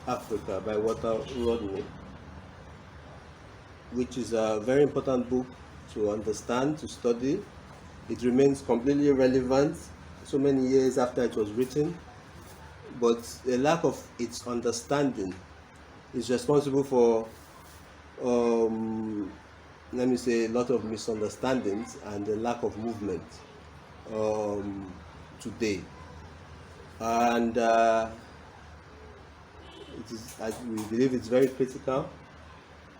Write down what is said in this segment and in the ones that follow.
Africa by Rodney, which is a very important book to understand, to study. It remains completely relevant so many years after it was written, but a lack of its understanding is responsible for, let me say, a lot of misunderstandings and a lack of movement today. And we believe it's very critical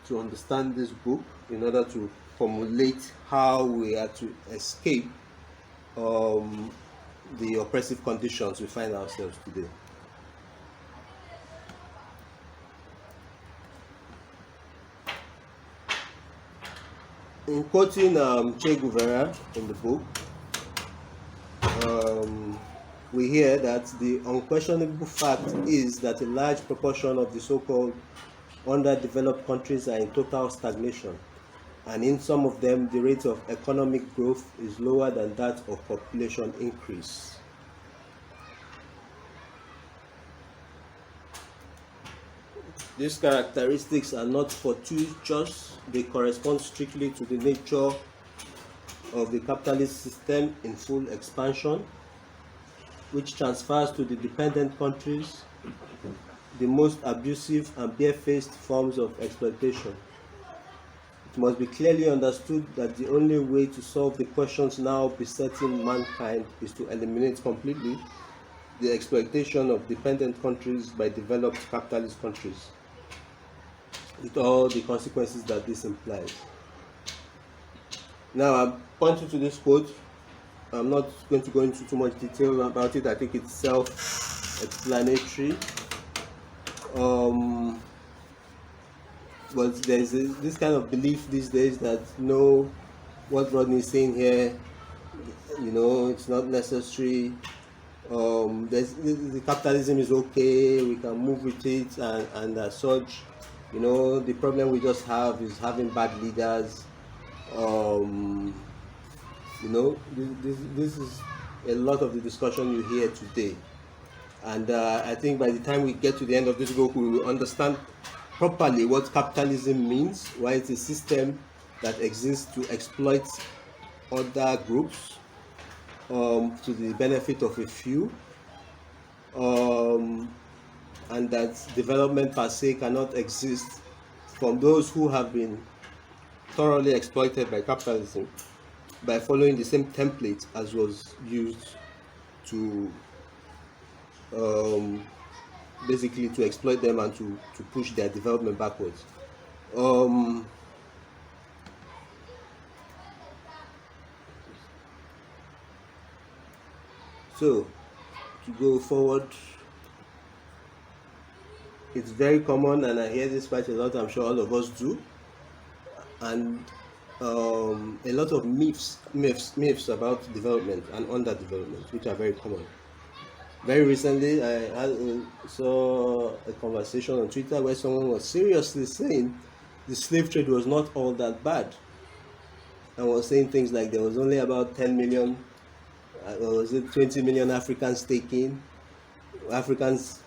to understand this book in order to formulate how we are to escape the oppressive conditions we find ourselves today. In quoting Che Guevara in the book, we hear that the unquestionable fact is that a large proportion of the so-called underdeveloped countries are in total stagnation, and in some of them the rate of economic growth is lower than that of population increase. These characteristics are not fortuitous, they correspond strictly to the nature of the capitalist system in full expansion, which transfers to the dependent countries the most abusive and barefaced forms of exploitation. It must be clearly understood that the only way to solve the questions now besetting mankind is to eliminate completely the exploitation of dependent countries by developed capitalist countries, with all the consequences that this implies. Now, I'm pointing to this quote. I'm not going to go into too much detail about it. I think it's self-explanatory. But there's this kind of belief these days that what Rodney is saying here, it's not necessary. The capitalism is okay, we can move with it, and as such, the problem we just have is having bad leaders. This is a lot of the discussion you hear today, and I think by the time we get to the end of this book, we will understand properly what capitalism means, why it's a system that exists to exploit other groups to the benefit of a few, and that development per se cannot exist from those who have been thoroughly exploited by capitalism by following the same template as was used to basically to exploit them and to push their development backwards. So, to go forward, it's very common, and I hear this quite a lot, I'm sure all of us do, and a lot of myths about development and underdevelopment, which are very common. Very recently, I saw a conversation on Twitter where someone was seriously saying the slave trade was not all that bad, and was saying things like there was only about 10 million, or was it 20 million Africans taken. Africans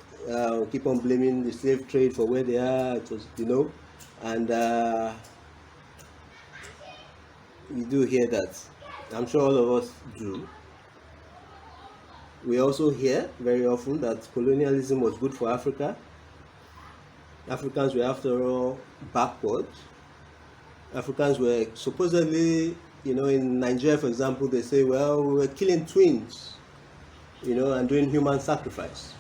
keep on blaming the slave trade for where they are. It was, and we do hear that. I'm sure all of us do. We also hear very often that colonialism was good for Africa. Africans were, after all, backward. Africans were supposedly, in Nigeria, for example, they say, well, we were killing twins, and doing human sacrifice.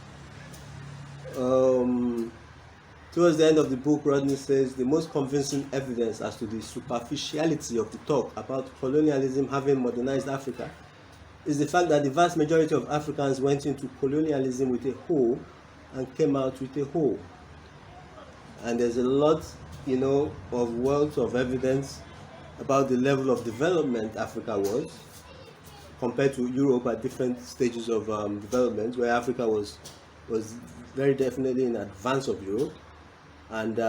Towards the end of the book, Rodney says the most convincing evidence as to the superficiality of the talk about colonialism having modernized Africa is the fact that the vast majority of Africans went into colonialism with a hoe and came out with a hoe. And there's a lot, of wealth of evidence about the level of development Africa was compared to Europe at different stages of development, where Africa was very definitely in advance of Europe, and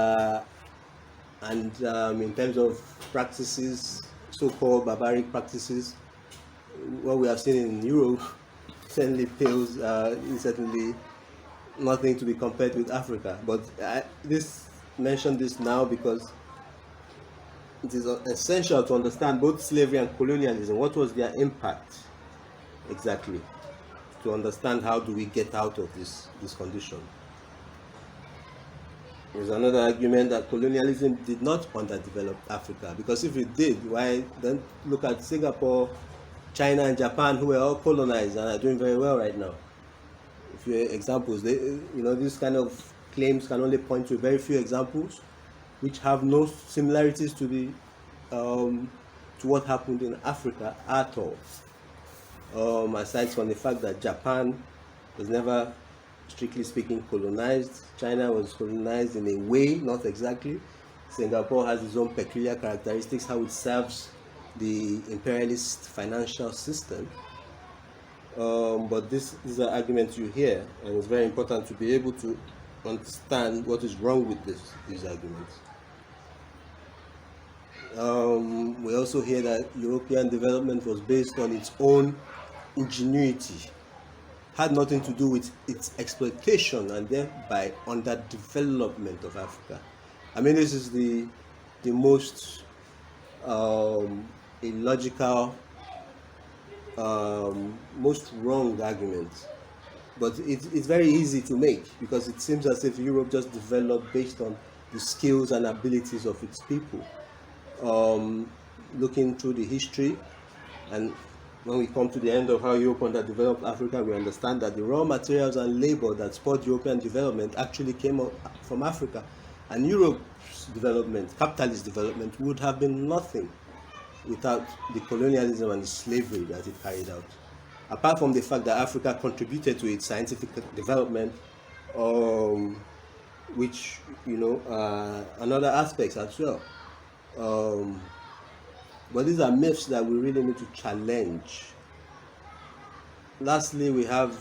in terms of practices, so-called barbaric practices, what we have seen in Europe certainly pales, certainly nothing to be compared with Africa. But I mention this now because it is essential to understand both slavery and colonialism. What was their impact exactly? To understand how do we get out of this condition. There's another argument that colonialism did not underdevelop Africa, because if it did, why then look at Singapore, China, and Japan, who were all colonized and are doing very well right now. A few examples, these kind of claims can only point to very few examples, which have no similarities to the to what happened in Africa at all. Aside from the fact that Japan was never, strictly speaking, colonized. China was colonized in a way, not exactly. Singapore has its own peculiar characteristics, how it serves the imperialist financial system. But these are arguments you hear, and it's very important to be able to understand what is wrong with these arguments. We also hear that European development was based on its own ingenuity, had nothing to do with its exploitation and thereby underdevelopment of Africa. I mean, this is the most illogical, most wrong argument. But it's very easy to make, because it seems as if Europe just developed based on the skills and abilities of its people. Looking through the history, and when we come to the end of how Europe underdeveloped Africa, we understand that the raw materials and labor that spurred European development actually came from Africa. And Europe's development, capitalist development, would have been nothing without the colonialism and the slavery that it carried out. Apart from the fact that Africa contributed to its scientific development, which, and other aspects as well. But these are myths that we really need to challenge. Lastly, we have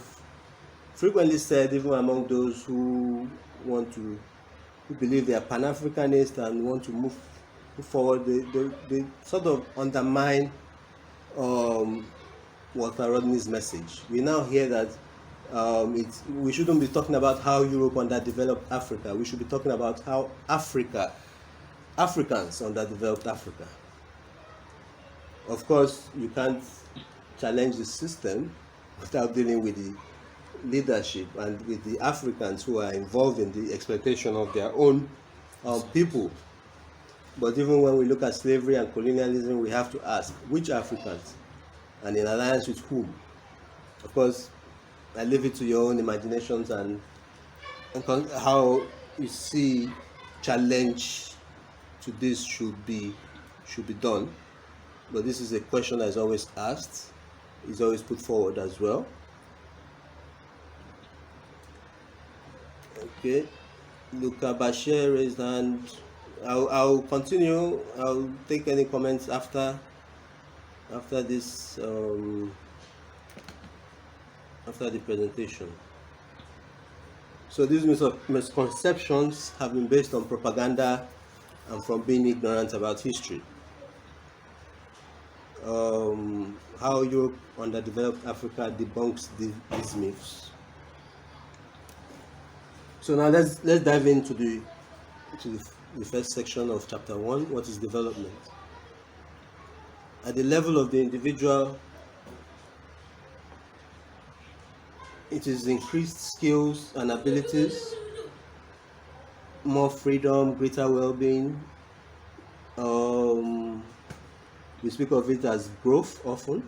frequently said, even among those who believe they are Pan-Africanist and want to move forward, they sort of undermine Walter Rodney's message. We now hear that we shouldn't be talking about how Europe underdeveloped Africa. We should be talking about how Africans underdeveloped Africa. Of course, you can't challenge the system without dealing with the leadership and with the Africans who are involved in the exploitation of their own people. But even when we look at slavery and colonialism, we have to ask, which Africans, and in alliance with whom? Of course, I leave it to your own imaginations and how you see challenge to this should be done. But this is a question that is always asked, is always put forward as well. Okay, Luca Bashir raised hand. I'll continue. I'll take any comments after this, after the presentation. So these misconceptions have been based on propaganda and from being ignorant about history. How Europe underdeveloped Africa debunks these myths. So now let's dive into the first section of chapter 1. What is development? At the level of the individual, it is increased skills and abilities, more freedom, greater well-being. We speak of it as growth often,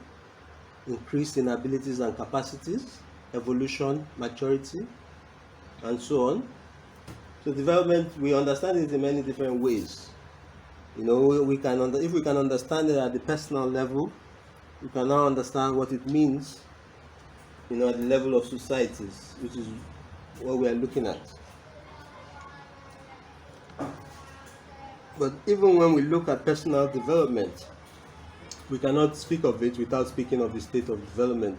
increase in abilities and capacities, evolution, maturity, and so on. So development, we understand it in many different ways. If we can understand it at the personal level, we can now understand what it means, at the level of societies, which is what we are looking at. But even when we look at personal development, we cannot speak of it without speaking of the state of development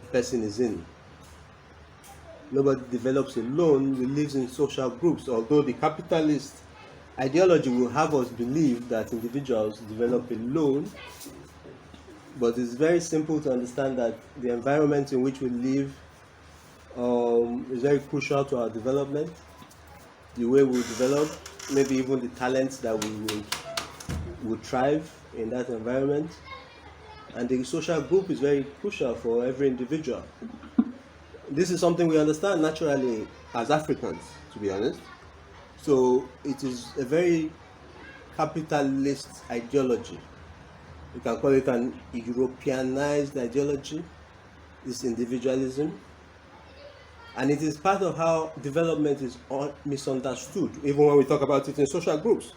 the person is in. Nobody develops alone. We live in social groups, although the capitalist ideology will have us believe that individuals develop alone. But it's very simple to understand that the environment in which we live is very crucial to our development, the way we develop, maybe even the talents that we will thrive in that environment. And the social group is very crucial for every individual. This is something we understand naturally as Africans, to be honest. So it is a very capitalist ideology. You can call it an Europeanized ideology, this individualism. And it is part of how development is misunderstood, even when we talk about it in social groups.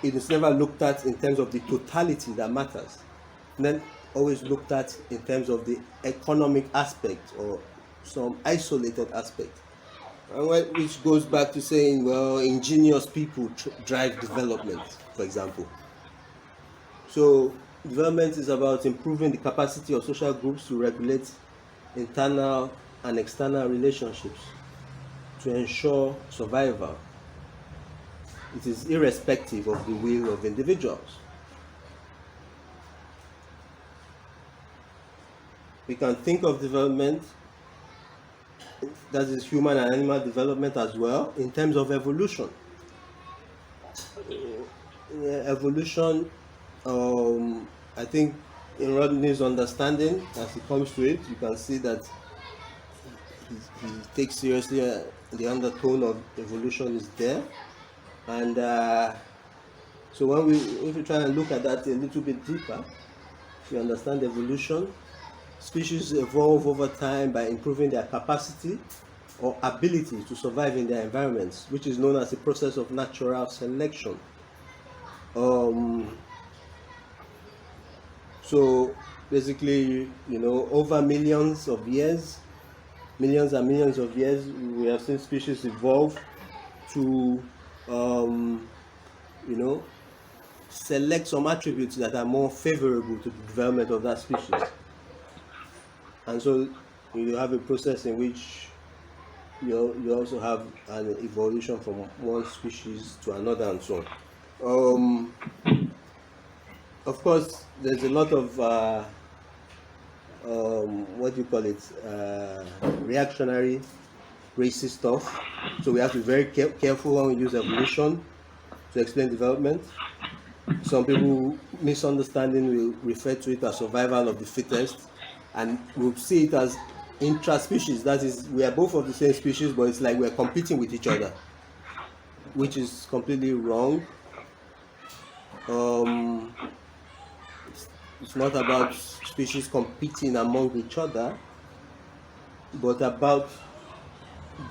It is never looked at in terms of the totality that matters. And then always looked at in terms of the economic aspect or some isolated aspect. Which goes back to saying, well, ingenious people drive development, for example. So development is about improving the capacity of social groups to regulate internal and external relationships to ensure survival. It is irrespective of the will of individuals. We can think of development, that is human and animal development as well, in terms of evolution. Evolution, I think in Rodney's understanding, as he comes to it, you can see that he takes seriously the undertone of evolution is there. And so if we try and look at that a little bit deeper, we understand evolution. Species evolve over time by improving their capacity or ability to survive in their environments, which is known as the process of natural selection. So basically, over millions and millions of years, we have seen species evolve to, select some attributes that are more favorable to the development of that species. And so you have a process in which you also have an evolution from one species to another and so on. Of course, there's a lot of reactionary, racist stuff. So we have to be very careful when we use evolution to explain development. Some people misunderstanding will refer to it as survival of the fittest, and we'll see it as intra-species. That is, we are both of the same species, but it's like we're competing with each other, which is completely wrong. It's not about species competing among each other, but about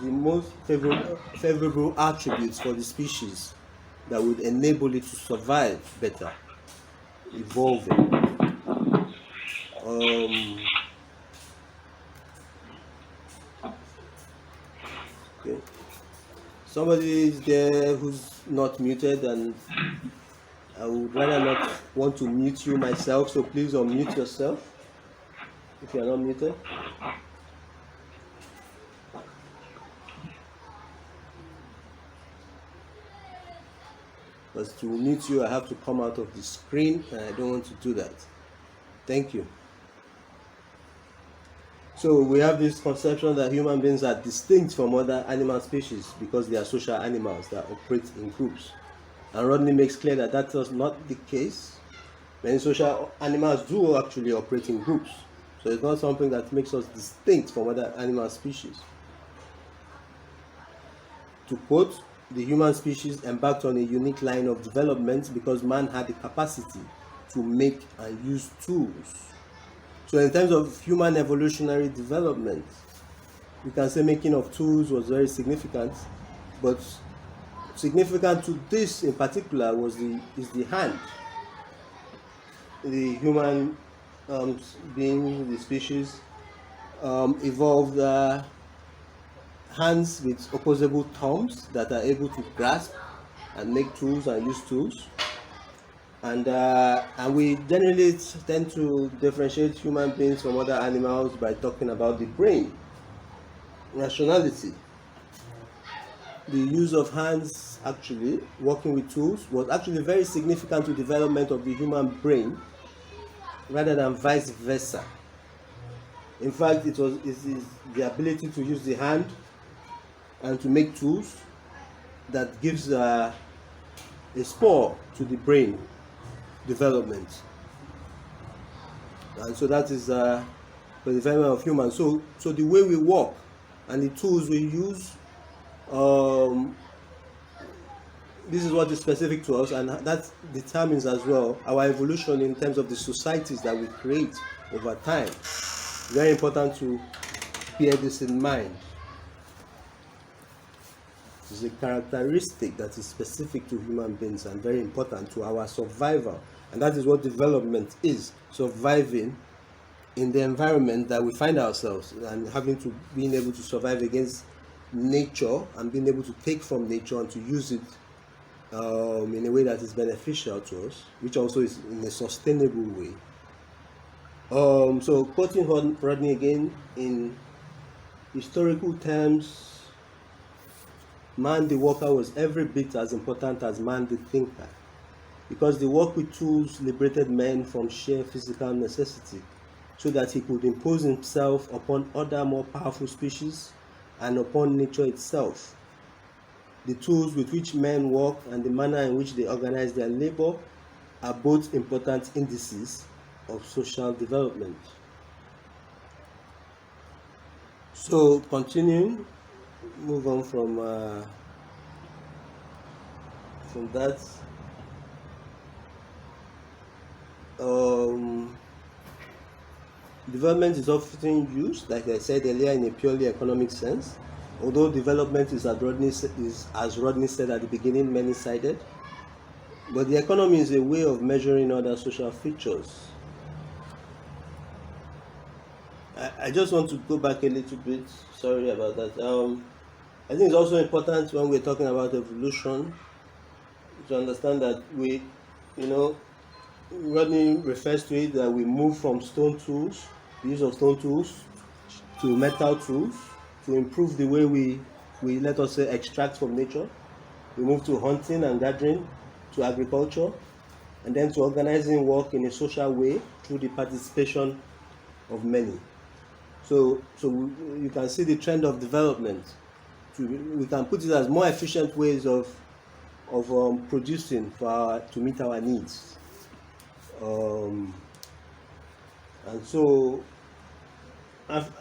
the most favorable attributes for the species that would enable it to survive better, evolving. Okay. Somebody is there who's not muted, and I would rather not want to mute you myself, so please unmute yourself if you are not muted. Because to mute you, I have to come out of the screen, and I don't want to do that. Thank you. So we have this conception that human beings are distinct from other animal species because they are social animals that operate in groups. And Rodney makes clear that that was not the case. Many social animals do actually operate in groups. So it's not something that makes us distinct from other animal species. To quote, the human species embarked on a unique line of development because man had the capacity to make and use tools. So in terms of human evolutionary development, we can say making of tools was very significant, but significant to this in particular is the hand. The human being, the species, evolved hands with opposable thumbs that are able to grasp and make tools and use tools. And we generally tend to differentiate human beings from other animals by talking about the brain, rationality. The use of hands, actually, working with tools, was actually very significant to the development of the human brain, rather than vice versa. In fact, it is the ability to use the hand and to make tools that gives a spur to the brain development. And so that is for the development of humans. So the way we work and the tools we use, this is what is specific to us, and that determines as well our evolution in terms of the societies that we create over time. Very important to bear this in mind. It's a characteristic that is specific to human beings and very important to our survival. And that is what development is, surviving in the environment that we find ourselves and being able to survive against nature and being able to take from nature and to use it in a way that is beneficial to us, which also is in a sustainable way. So quoting Rodney again, in historical terms, man the worker was every bit as important as man the thinker, because the work with tools liberated men from sheer physical necessity, so that he could impose himself upon other more powerful species and upon nature itself. The tools with which men work and the manner in which they organize their labor are both important indices of social development. So continuing, move on from that. Development is often used, like I said earlier, in a purely economic sense, although development is, as Rodney said at the beginning, many-sided. But the economy is a way of measuring other social features. I just want to go back a little bit, sorry about that. I think it's also important when we're talking about evolution to understand that Rodney refers to it that we move from stone tools, the use of stone tools, to metal tools, to improve the way we let us say extract from nature. We move to hunting and gathering, to agriculture, and then to organizing work in a social way through the participation of many. So you can see the trend of development. We can put it as more efficient ways of producing to meet our needs.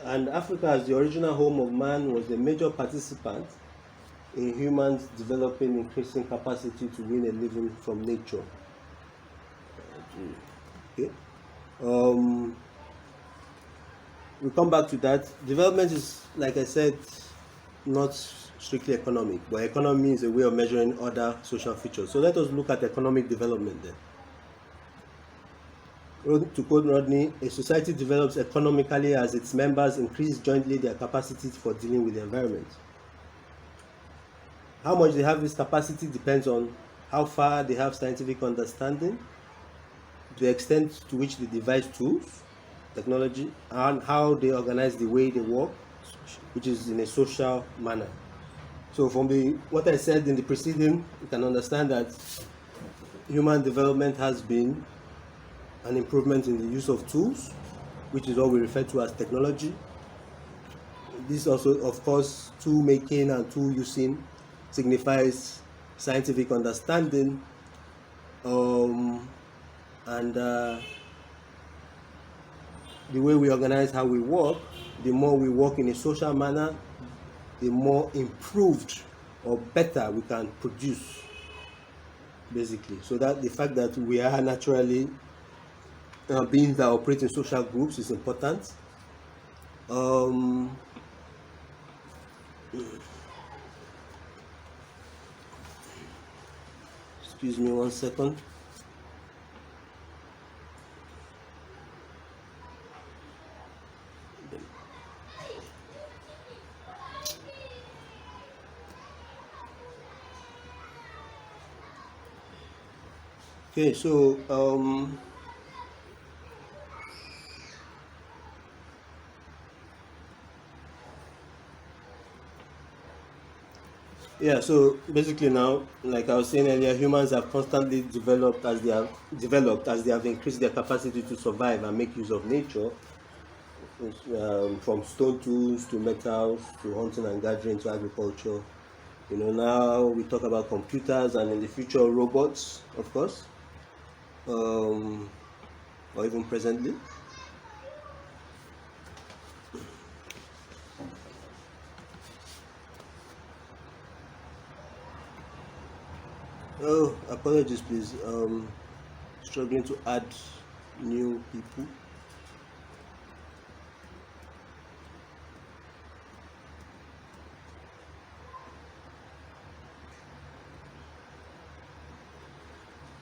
And Africa, as the original home of man, was a major participant in humans developing increasing capacity to win a living from nature. Okay. We come back to that. Development is, like I said, not strictly economic, but economy is a way of measuring other social features. So let us look at economic development then. To quote Rodney, a society develops economically as its members increase jointly their capacity for dealing with the environment. How much they have this capacity depends on how far they have scientific understanding, the extent to which they devise tools, technology, and how they organize the way they work, which is in a social manner. So from what I said in the preceding, you can understand that human development has been an improvement in the use of tools, which is what we refer to as technology. This also, of course, tool making and tool using signifies scientific understanding, and the way we organize how we work. The more we work in a social manner, the more improved or better we can produce, basically. So that the fact that we are naturally beings that operate in social groups is important. Excuse me 1 second. Okay, so yeah, so basically now, like I was saying earlier, humans have constantly developed as they have increased their capacity to survive and make use of nature. from stone tools to metals to hunting and gathering to agriculture. Now we talk about computers and in the future robots, of course, or even presently. Oh, apologies, please. Struggling to add new people.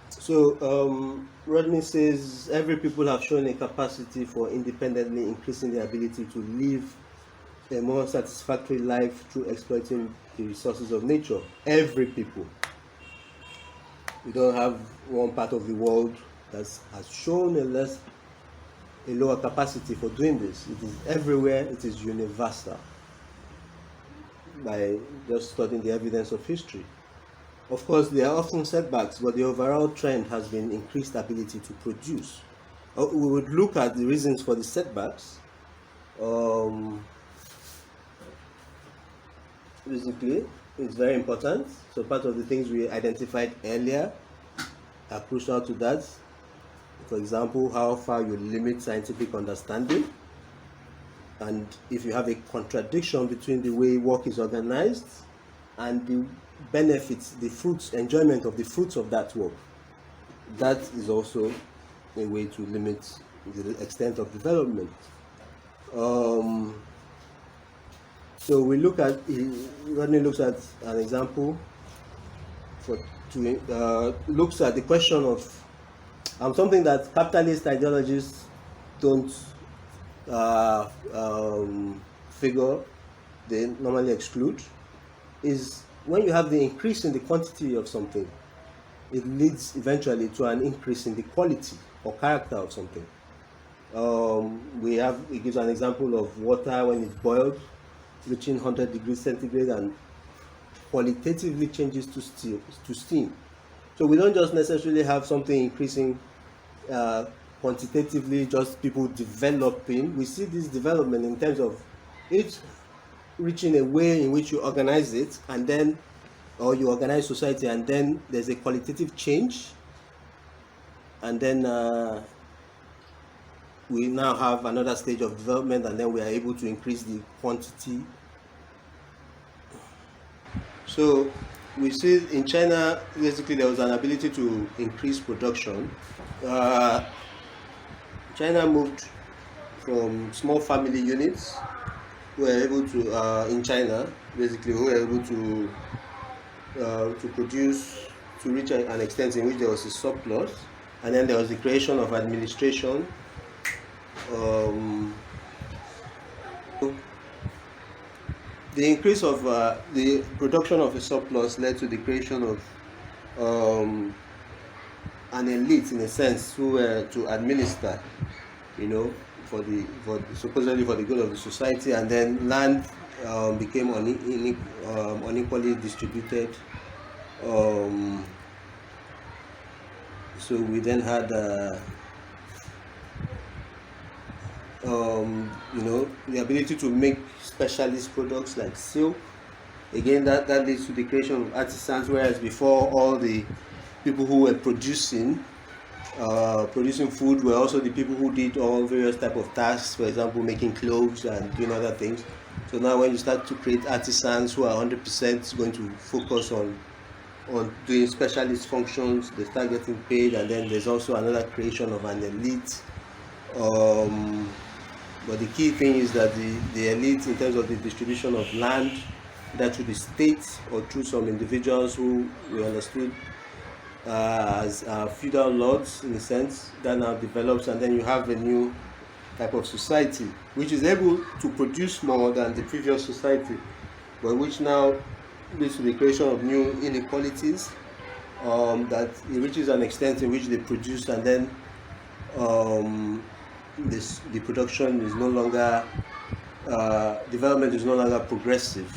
So, Rodney says every people have shown a capacity for independently increasing their ability to live a more satisfactory life through exploiting the resources of nature. Every people. We don't have one part of the world that has shown a lower capacity for doing this. It is everywhere. It is universal. By just studying the evidence of history. Of course, there are often setbacks, but the overall trend has been increased ability to produce. We would look at the reasons for the setbacks. Basically, it's very important. So part of the things we identified earlier are crucial to that. For example, how far you limit scientific understanding, and if you have a contradiction between the way work is organized and the benefits, the fruits, enjoyment of the fruits of that work, that is also a way to limit the extent of development. So we look at, Rodney looks at an example looks at the question of something that capitalist ideologists don't figure, they normally exclude, is when you have the increase in the quantity of something, it leads eventually to an increase in the quality or character of something. It gives an example of water when it's boiled, reaching 100 degrees centigrade and qualitatively changes to steam. So we don't just necessarily have something increasing quantitatively, just people developing. We see this development in terms of it reaching a way in which you organize it, and then, or you organize society, and then there's a qualitative change, and then we now have another stage of development, and then we are able to increase the quantity. So we see in China, basically there was an ability to increase production. China moved from small family units who were able to, in China, basically, who were able to produce, to reach an extent in which there was a surplus, and then there was the creation of administration. The increase of the production of a surplus led to the creation of an elite, in a sense, who were to administer, supposedly for the good of the society, and then land became unequally distributed. So we then had the ability to make specialist products like silk. Again, that leads to the creation of artisans, whereas before all the people who were producing food were also the people who did all various type of tasks, for example, making clothes and doing other things. So now when you start to create artisans who are 100% going to focus on doing specialist functions, they start getting paid, and then there's also another creation of an elite. But the key thing is that the elite, in terms of the distribution of land, either through the state or through some individuals who we understood as feudal lords, in a sense, that now develops, and then you have a new type of society which is able to produce more than the previous society, but which now leads to the creation of new inequalities, that it reaches an extent in which they produce, and then the production is no longer, development is no longer progressive,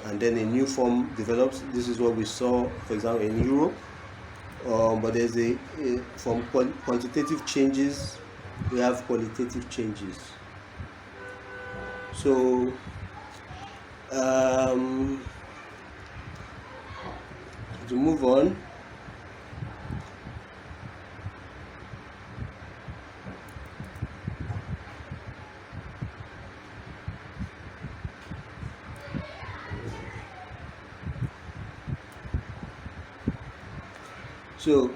and then a new form develops. This is what we saw, for example, in Europe. But there's from quantitative changes, we have qualitative changes. So um, to move on, so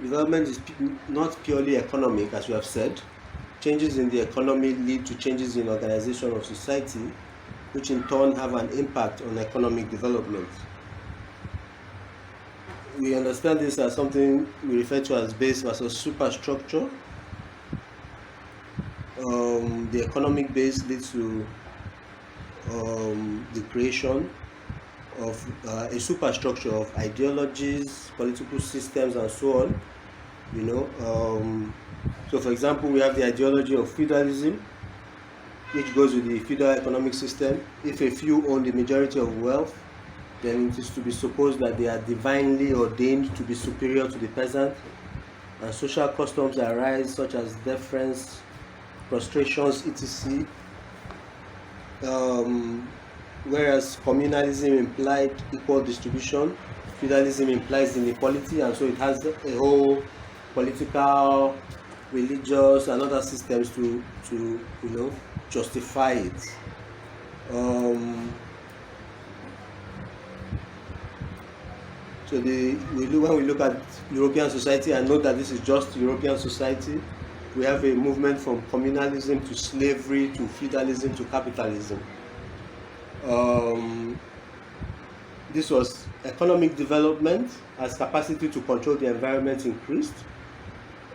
development is not purely economic, as we have said. Changes in the economy lead to changes in organization of society, which in turn have an impact on economic development. We understand this as something we refer to as base versus superstructure. The economic base leads to the creation of a superstructure of ideologies, political systems, and so on. So for example, we have the ideology of feudalism, which goes with the feudal economic system. If a few own the majority of wealth, then it is to be supposed that they are divinely ordained to be superior to the peasant, and social customs arise such as deference, prostrations, etc. Whereas communalism implied equal distribution, feudalism implies inequality, and so it has a whole political, religious, and other systems to justify it. So when we look at European society, and note that this is just European society, we have a movement from communalism to slavery to feudalism to capitalism. This was economic development as capacity to control the environment increased.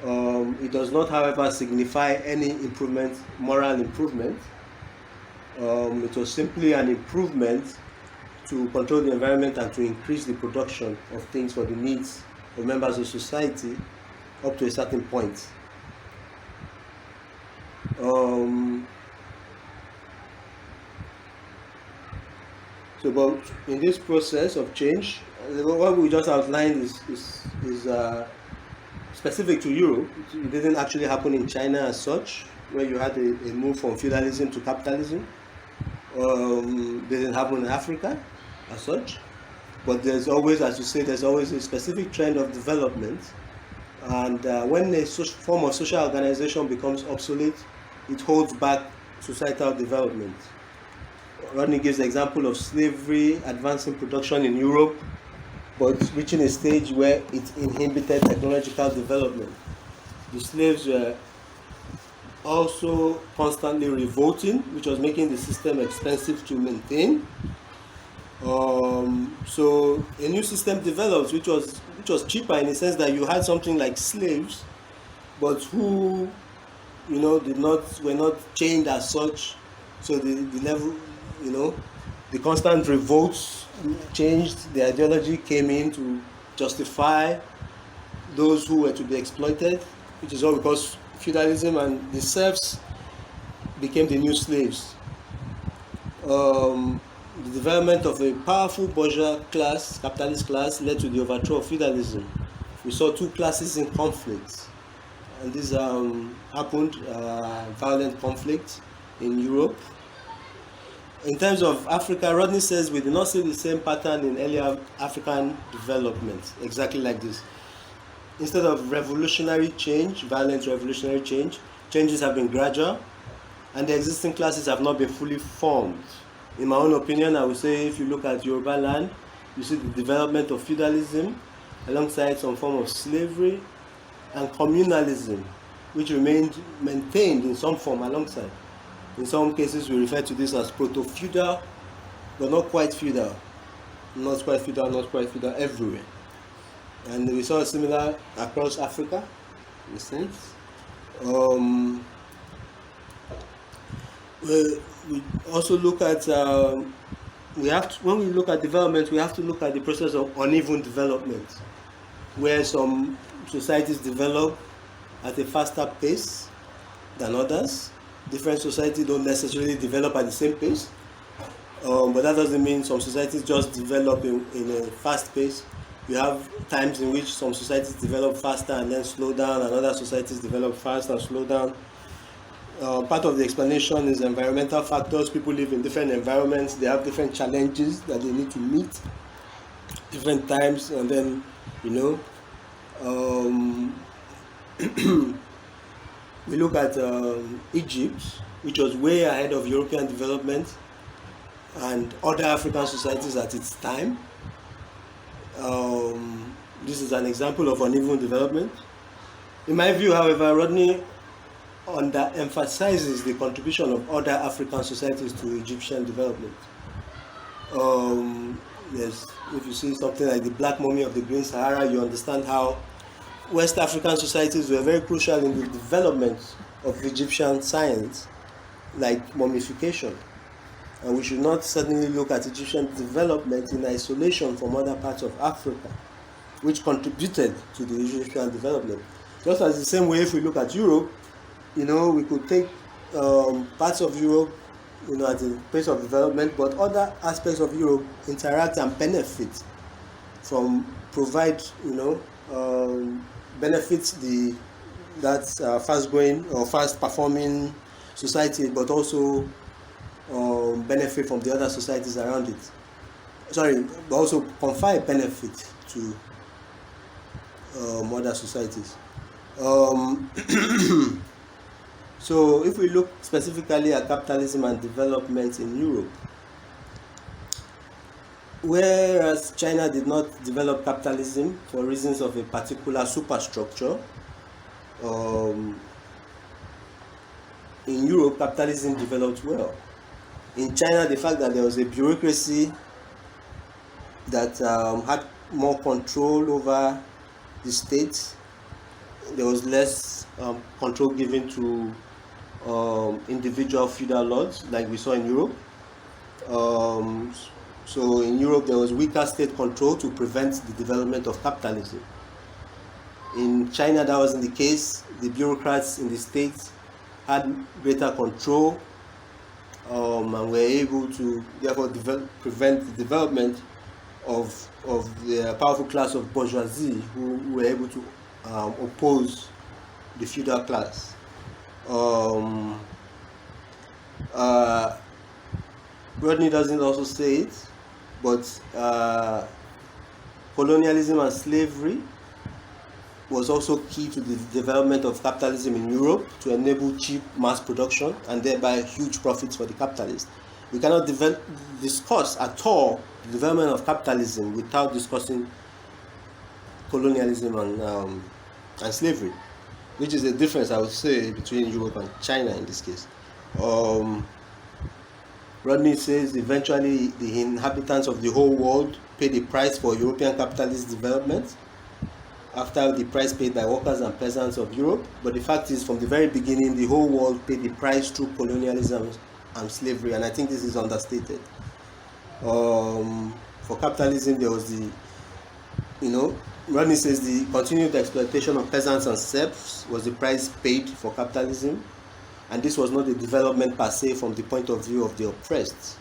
It does not, however, signify any improvement, moral improvement. It was simply an improvement to control the environment and to increase the production of things for the needs of members of society up to a certain point. So, but in this process of change, what we just outlined is specific to Europe. It didn't actually happen in China as such, where you had a move from feudalism to capitalism. It didn't happen in Africa as such. But there's always, as you say, there's always a specific trend of development. And when a form of social organization becomes obsolete, it holds back societal development. Rodney gives the example of slavery advancing production in Europe, but reaching a stage where it inhibited technological development. The slaves were also constantly revolting, which was making the system expensive to maintain. So a new system developed, which was cheaper in the sense that you had something like slaves, but who were not chained as such. So the level, the constant revolts changed. The ideology came in to justify those who were to be exploited, which is all because feudalism and the serfs became the new slaves. The development of a powerful bourgeois class, capitalist class, led to the overthrow of feudalism. We saw two classes in conflict, and this happened, violent conflict in Europe. In terms of Africa, Rodney says we do not see the same pattern in earlier African development, exactly like this. Instead of revolutionary change, violent revolutionary change, changes have been gradual, and the existing classes have not been fully formed. In my own opinion, I would say if you look at Yoruba land, you see the development of feudalism alongside some form of slavery, and communalism, which remained maintained in some form alongside. In some cases, we refer to this as proto-feudal, but not quite feudal. Not quite feudal everywhere. And we saw similar across Africa, in a sense. We also look at, when we look at development, we have to look at the process of uneven development, where some societies develop at a faster pace than others. Different societies don't necessarily develop at the same pace, but that doesn't mean some societies just develop in a fast pace. You have times in which some societies develop faster and then slow down, and other societies develop fast and slow down. Part of the explanation is environmental factors. People live in different environments. They have different challenges that they need to meet different times, and then you know um, we look at Egypt, which was way ahead of European development and other African societies at its time. This is an example of uneven development. In my view, however, Rodney underemphasizes the contribution of other African societies to Egyptian development. Yes, if you see something like the Black Mummy of the Green Sahara, you understand how West African societies were very crucial in the development of Egyptian science, like mummification. And we should not suddenly look at Egyptian development in isolation from other parts of Africa, which contributed to the Egyptian development. Just as the same way, if we look at Europe, we could take parts of Europe, at the pace of development, but other aspects of Europe interact and benefit from benefits that fast-growing or fast-performing society, but also benefit from the other societies around it. But also confer benefit to other societies. So if we look specifically at capitalism and development in Europe, whereas China did not develop capitalism for reasons of a particular superstructure, in Europe capitalism developed well. In China, the fact that there was a bureaucracy that had more control over the state, there was less control given to individual feudal lords like we saw in Europe. So in Europe there was weaker state control to prevent the development of capitalism. In China that wasn't the case. The bureaucrats in the states had greater control and were able to therefore prevent the development of the powerful class of bourgeoisie who were able to oppose the feudal class. Rodney doesn't also say it, but colonialism and slavery was also key to the development of capitalism in Europe to enable cheap mass production and thereby huge profits for the capitalists. We cannot discuss at all the development of capitalism without discussing colonialism and slavery, which is the difference, I would say, between Europe and China in this case. Rodney says eventually the inhabitants of the whole world paid the price for European capitalist development after the price paid by workers and peasants of Europe. But the fact is, from the very beginning, the whole world paid the price through colonialism and slavery, and I think this is understated. For capitalism, there was Rodney says the continued exploitation of peasants and serfs was the price paid for capitalism, and this was not a development per se from the point of view of the oppressed.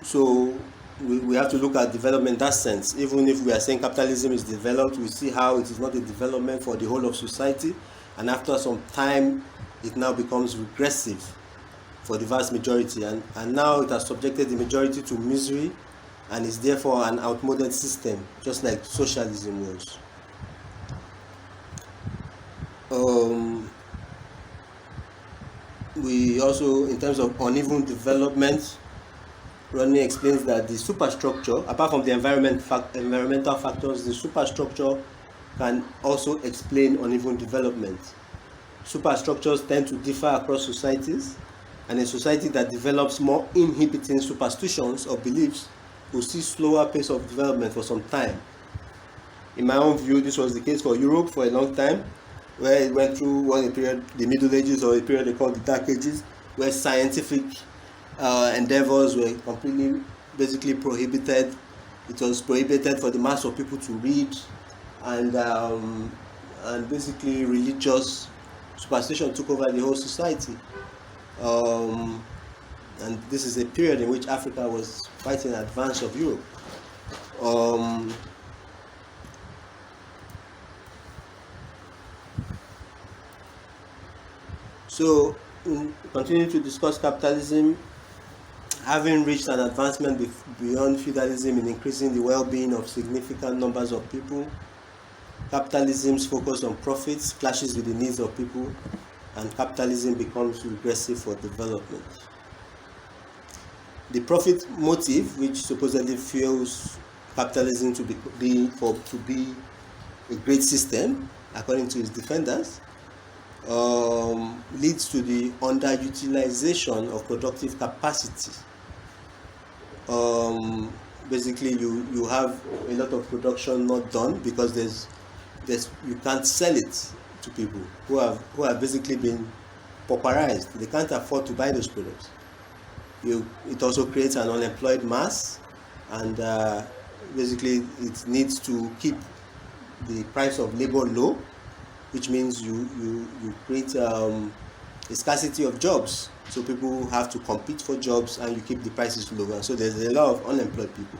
So we have to look at development in that sense. Even if we are saying capitalism is developed, we see how it is not a development for the whole of society, and after some time it now becomes regressive for the vast majority, and now it has subjected the majority to misery and is therefore an outmoded system, just like socialism was. We also, in terms of uneven development, Rodney explains that the superstructure, apart from the environmental factors, the superstructure can also explain uneven development. Superstructures tend to differ across societies, and a society that develops more inhibiting superstitions or beliefs will see slower pace of development for some time. In my own view, this was the case for Europe for a long time, where it went through a period, the Middle Ages, or a period they call the Dark Ages, where scientific endeavors were completely, basically prohibited. It was prohibited for the mass of people to read, and basically religious superstition took over the whole society. And this is a period in which Africa was quite in advance of Europe. So, continuing to discuss capitalism, having reached an advancement beyond feudalism in increasing the well-being of significant numbers of people, capitalism's focus on profits clashes with the needs of people, and capitalism becomes regressive for development. The profit motive, which supposedly fuels capitalism to be a great system, according to its defenders, leads to the underutilization of productive capacity. Basically, you have a lot of production not done because there's you can't sell it to people who have basically been pauperized. They can't afford to buy those products. It also creates an unemployed mass, and basically it needs to keep the price of labor low, which means you create a scarcity of jobs. So people have to compete for jobs, and you keep the prices low. And so there's a lot of unemployed people.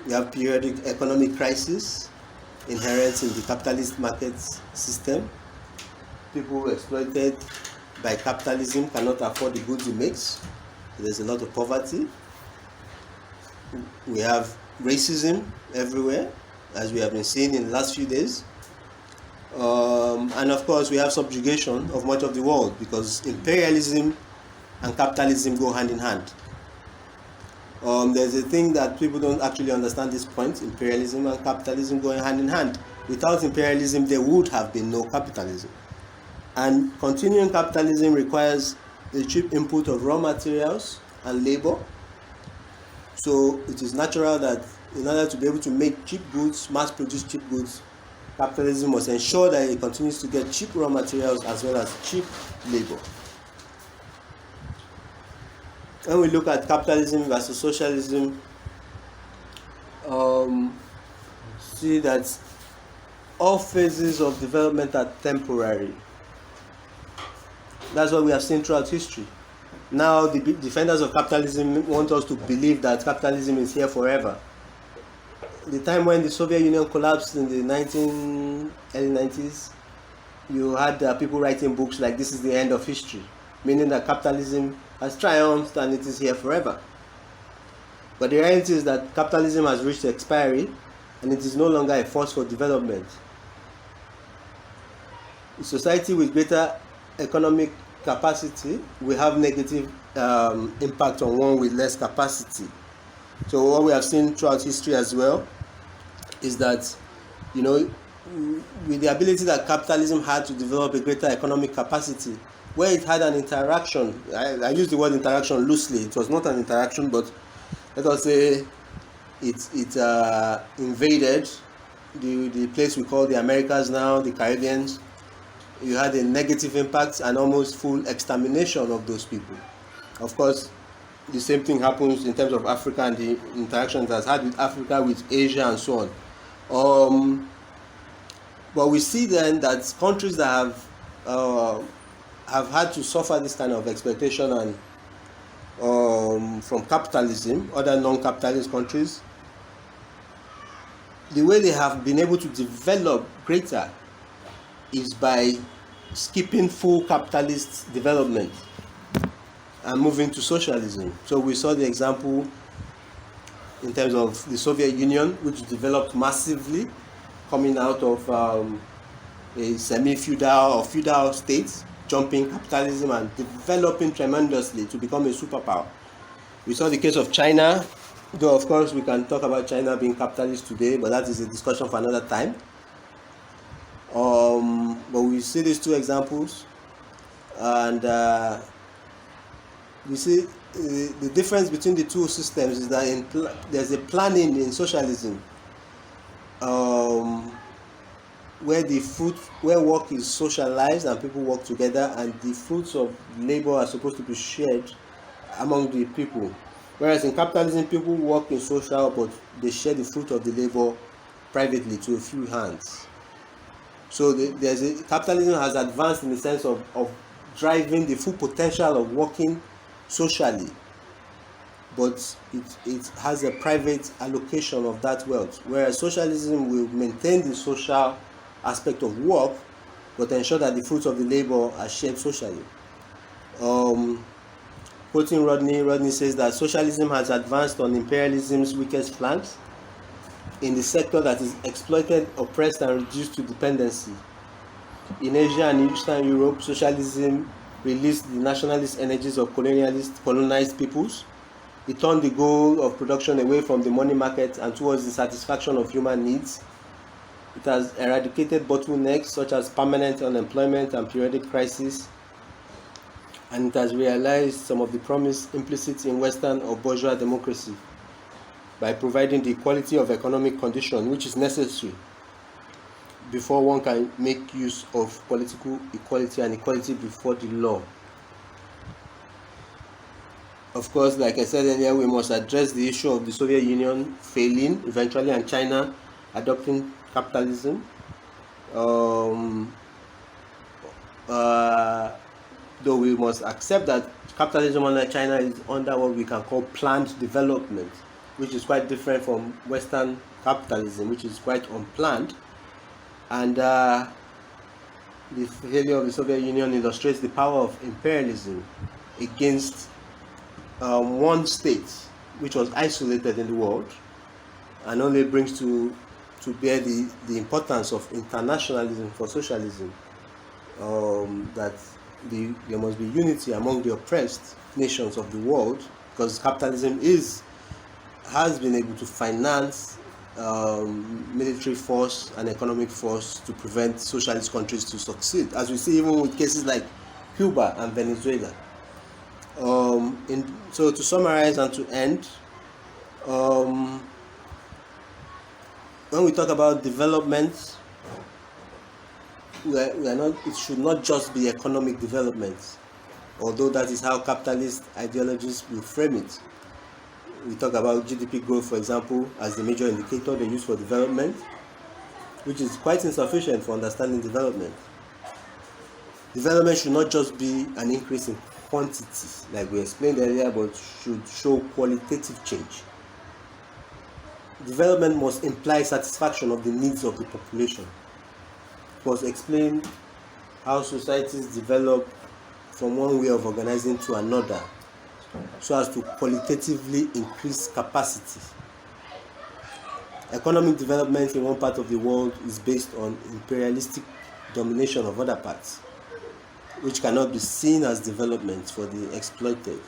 You have periodic economic crisis inherent in the capitalist market system. People exploited by capitalism cannot afford the goods it makes. There's a lot of poverty. We have racism everywhere, as we have been seeing in the last few days. And of course, we have subjugation of much of the world, because imperialism and capitalism go hand in hand. There's a thing that people don't actually understand this point: imperialism and capitalism going hand in hand. Without imperialism, there would have been no capitalism. And continuing capitalism requires the cheap input of raw materials and labor. So it is natural that in order to be able to make cheap goods, mass produce cheap goods, capitalism must ensure that it continues to get cheap raw materials as well as cheap labor. When we look at capitalism versus socialism, see that all phases of development are temporary. That's what we have seen throughout history. Now the defenders of capitalism want us to believe that capitalism is here forever. The time when the Soviet Union collapsed in the early 90s, you had people writing books like "This is the end of history," meaning that capitalism has triumphed and it is here forever. But the reality is that capitalism has reached expiry, and it is no longer a force for development. A society with greater economic capacity will have negative impact on one with less capacity. So what we have seen throughout history as well is that, with the ability that capitalism had to develop a greater economic capacity, where it had an interaction, I use the word interaction loosely, it was not an interaction, but let us say it invaded the place we call the Americas now, the Caribbeans. You had a negative impact and almost full extermination of those people. Of course, the same thing happens in terms of Africa and the interaction it has had with Africa, with Asia, and so on. But we see then that countries that have had to suffer this kind of exploitation and from capitalism, other non-capitalist countries, the way they have been able to develop greater is by skipping full capitalist development and moving to socialism. So we saw the example in terms of the Soviet Union, which developed massively, coming out of a semi-feudal or feudal state, jumping capitalism and developing tremendously to become a superpower. We saw the case of China, though of course we can talk about China being capitalist today, but that is a discussion for another time. But we see these two examples, and we see the difference between the two systems is that there's a planning in socialism, where work is socialized and people work together, and the fruits of labor are supposed to be shared among the people. Whereas in capitalism, people work in social, but they share the fruit of the labor privately to a few hands. So capitalism has advanced in the sense of driving the full potential of working socially, but it has a private allocation of that wealth, whereas socialism will maintain the social aspect of work, but ensure that the fruits of the labor are shared socially. Quoting Rodney says that socialism has advanced on imperialism's weakest flanks in the sector that is exploited, oppressed, and reduced to dependency. In Asia and Eastern Europe, socialism released the nationalist energies of colonized peoples. It turned the goal of production away from the money market and towards the satisfaction of human needs. It has eradicated bottlenecks such as permanent unemployment and periodic crisis, and it has realized some of the promise implicit in Western or bourgeois democracy by providing the equality of economic condition which is necessary before one can make use of political equality and equality before the law. Of course, like I said earlier, we must address the issue of the Soviet Union failing eventually and China adopting capitalism. Though we must accept that capitalism under China is under what we can call planned development, which is quite different from Western capitalism, which is quite unplanned. And the failure of the Soviet Union illustrates the power of imperialism against one state which was isolated in the world, and only brings to bear the importance of internationalism for socialism, that there must be unity among the oppressed nations of the world, because capitalism has been able to finance military force and economic force to prevent socialist countries to succeed, as we see even with cases like Cuba and Venezuela. So to summarize and to end, when we talk about development, it should not just be economic development, although that is how capitalist ideologies will frame it. We talk about GDP growth, for example, as the major indicator they use for development, which is quite insufficient for understanding development. Development should not just be an increase in quantity, like we explained earlier, but should show qualitative change. Development must imply satisfaction of the needs of the population. It must explain how societies develop from one way of organizing to another, so as to qualitatively increase capacity. Economic development in one part of the world is based on imperialistic domination of other parts, which cannot be seen as development for the exploited.